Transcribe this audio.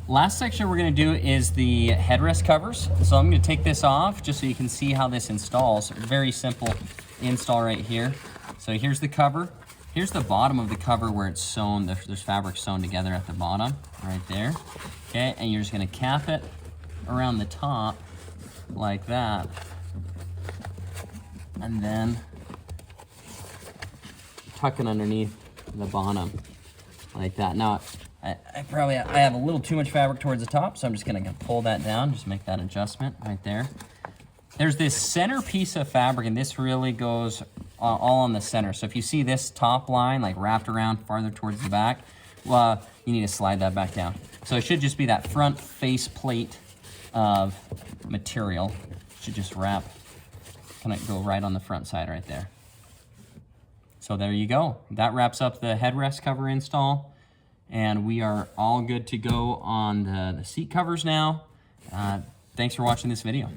Last section we're gonna do is the headrest covers. So I'm gonna take this off just so you can see how this installs. Very simple install right here. So here's the cover. Here's the bottom of the cover where it's sewn. There's fabric sewn together at the bottom, right there. Okay, and you're just gonna cap it around the top like that. And then tuck it underneath the bottom like that. Now, I have a little too much fabric towards the top, so I'm just gonna pull that down, just make that adjustment right there. There's this center piece of fabric, and this really goes all on the center. So if you see this top line like wrapped around farther towards the back, well, you need to slide that back down. So it should just be that front face plate of material. Should just wrap, kind of go right on the front side right there. So there you go. That wraps up the headrest cover install. And we are all good to go on the seat covers now. Thanks for watching this video.